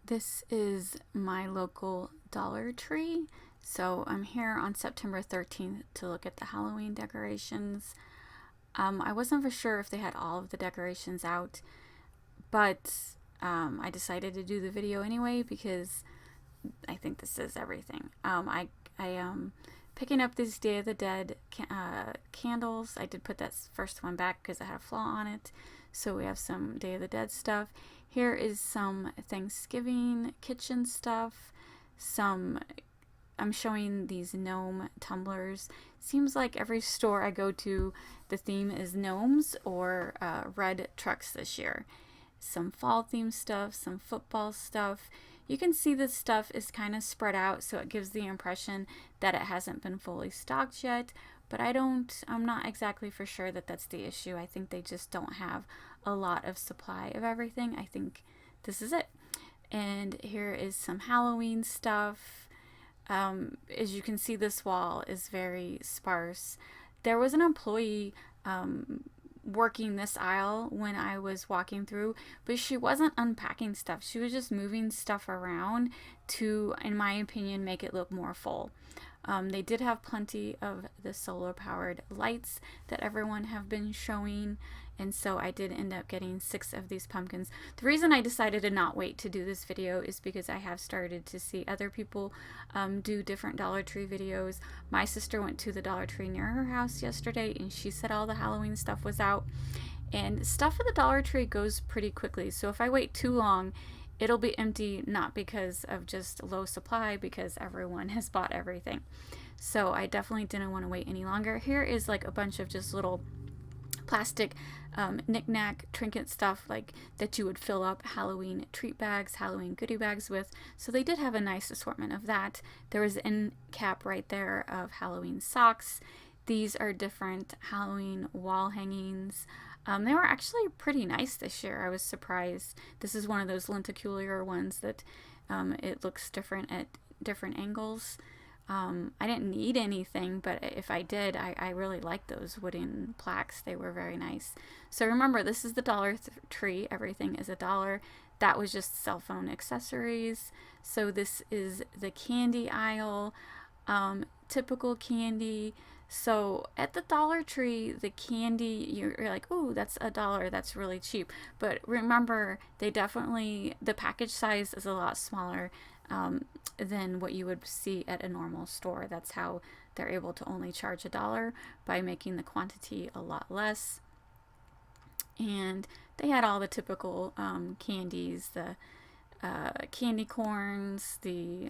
This is my local Dollar Tree. So I'm here on September 13th to look at the Halloween decorations. I wasn't for sure if they had all of the decorations out, but I decided to do the video anyway because I think this is everything. I am picking up these Day of the Dead candles. I did put that first one back because it had a flaw on it. So we have some Day of the Dead stuff. Here is some Thanksgiving kitchen stuff. I'm showing these gnome tumblers. Seems like every store I go to, the theme is gnomes or red trucks this year. Some fall theme stuff, some football stuff. You can see this stuff is kind of spread out, so it gives the impression that it hasn't been fully stocked yet, but I'm not exactly for sure that that's the issue. I think they just don't have a lot of supply of everything. I think this is it. And here is some Halloween stuff. As you can see, this wall is very sparse. There was an employee working this aisle when I was walking through, but she wasn't unpacking stuff. She was just moving stuff around to, in my opinion, make it look more full. They did have plenty of the solar powered lights that everyone have been showing, and so I did end up getting 6 of these pumpkins. The reason I decided to not wait to do this video is because I have started to see other people do different Dollar Tree videos. My sister went to the Dollar Tree near her house yesterday and she said all the Halloween stuff was out, and stuff at the Dollar Tree goes pretty quickly, so if I wait too long it'll be empty, not because of just low supply, because everyone has bought everything. So I definitely didn't want to wait any longer. Here is like a bunch of just little plastic knick-knack trinket stuff like that you would fill up Halloween treat bags, Halloween goodie bags with. So they did have a nice assortment of that. There was an end cap right there of Halloween socks. These are different Halloween wall hangings. They were actually pretty nice this year. I was surprised. This is one of those lenticular ones that it looks different at different angles. I didn't need anything, but if I did, I really liked those wooden plaques. They were very nice. So remember, this is the Dollar Tree. Everything is $1. That was just cell phone accessories. So this is the candy aisle, typical candy. So at the Dollar Tree, the candy, you're like, oh, that's $1. That's really cheap. But remember, the package size is a lot smaller than what you would see at a normal store. That's how they're able to only charge $1 by making the quantity a lot less. And they had all the typical candies, the candy corns, the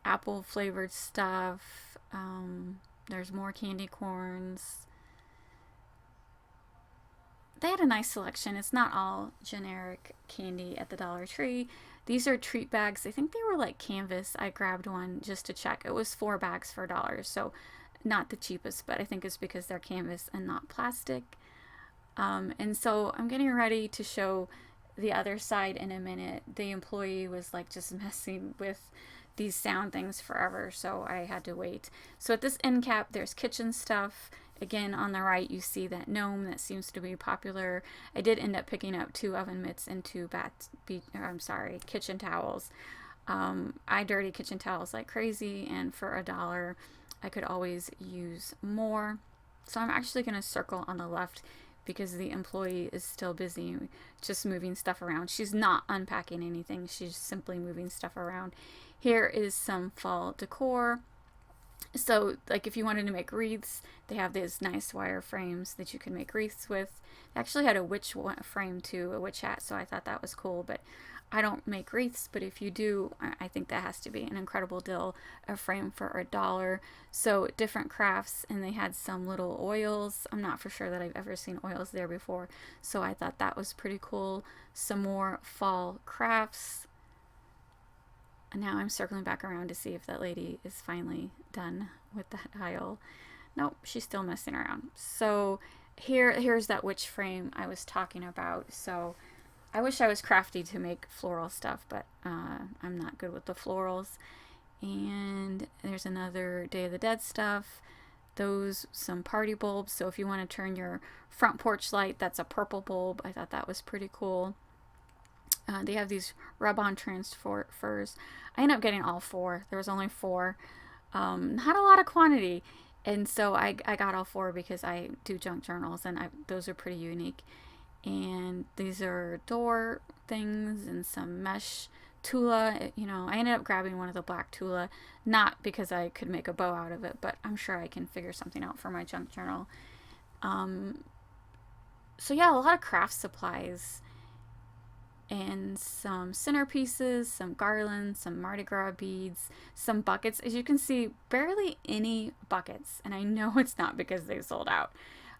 apple flavored stuff. There's more candy corns. They had a nice selection. It's not all generic candy at the Dollar Tree. These are treat bags. I think they were like canvas. I grabbed one just to check. It was 4 bags for $1, so not the cheapest, but I think it's because they're canvas and not plastic. And so I'm getting ready to show the other side in a minute. The employee was like just messing with these sound things forever, so I had to wait. So at this end cap, there's kitchen stuff. Again, on the right, you see that gnome that seems to be popular. I did end up picking up 2 oven mitts and 2 kitchen towels. I dirty kitchen towels like crazy, and for $1, I could always use more. So I'm actually going to circle on the left because the employee is still busy just moving stuff around. She's not unpacking anything. She's simply moving stuff around. Here is some fall decor. So like if you wanted to make wreaths, they have these nice wire frames that you can make wreaths with. They actually had a witch frame too, a witch hat, so I thought that was cool, but I don't make wreaths, but if you do, I think that has to be an incredible deal, a frame for $1. So different crafts, and they had some little oils. I'm not for sure that I've ever seen oils there before, so I thought that was pretty cool. Some more fall crafts. And now I'm circling back around to see if that lady is finally done with that aisle. Nope, she's still messing around. So here's that witch frame I was talking about. So I wish I was crafty to make floral stuff, but I'm not good with the florals. And there's another Day of the Dead stuff. Some party bulbs. So if you want to turn your front porch light, that's a purple bulb. I thought that was pretty cool. They have these rub-on transfers. I ended up getting all four. There was only four. Not a lot of quantity. And so I got all four because I do junk journals, and those are pretty unique. And these are door things and some mesh tula. I ended up grabbing one of the black tula, not because I could make a bow out of it, but I'm sure I can figure something out for my junk journal. So yeah, a lot of craft supplies and some centerpieces, some garlands, some Mardi Gras beads, some buckets. As you can see, barely any buckets, and I know it's not because they sold out.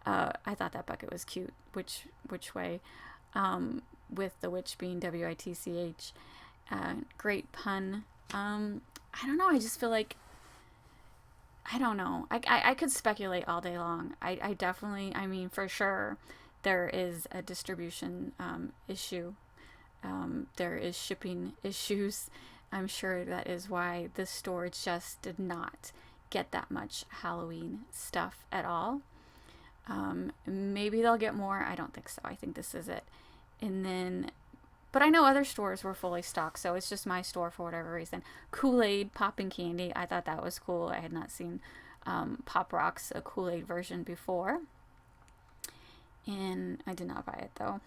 I thought that bucket was cute. Which way? With the witch being WITCH. Great pun. I don't know. I just feel like, I don't know. I could speculate all day long. I definitely, I mean, for sure, there is a distribution issue. There is shipping issues. I'm sure that is why the store just did not get that much Halloween stuff at all. Maybe they'll get more. I don't think so. I think this is it. And then, but I know other stores were fully stocked, so it's just my store for whatever reason. Kool-Aid popping candy. I thought that was cool. I had not seen Pop Rocks, a Kool-Aid version before. And I did not buy it though.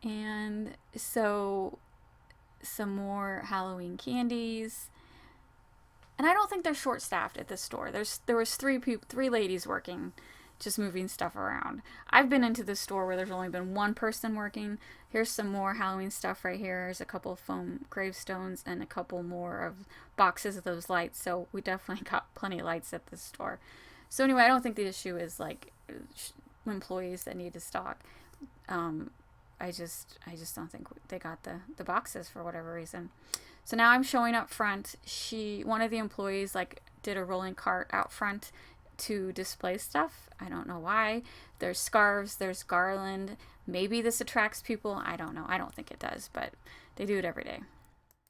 And so some more Halloween candies. And I don't think they're short-staffed at this store. There was three ladies working, just moving stuff around. I've been into this store where there's only been one person working. Here's some more Halloween stuff right here. There's a couple of foam gravestones and a couple more of boxes of those lights. So we definitely got plenty of lights at this store. So anyway, I don't think the issue is like employees that need to stock. I just don't think they got the boxes for whatever reason. So now I'm showing up front. One of the employees did a rolling cart out front to display stuff. I don't know why. There's scarves, there's garland. Maybe this attracts people. I don't know. I don't think it does, but they do it every day.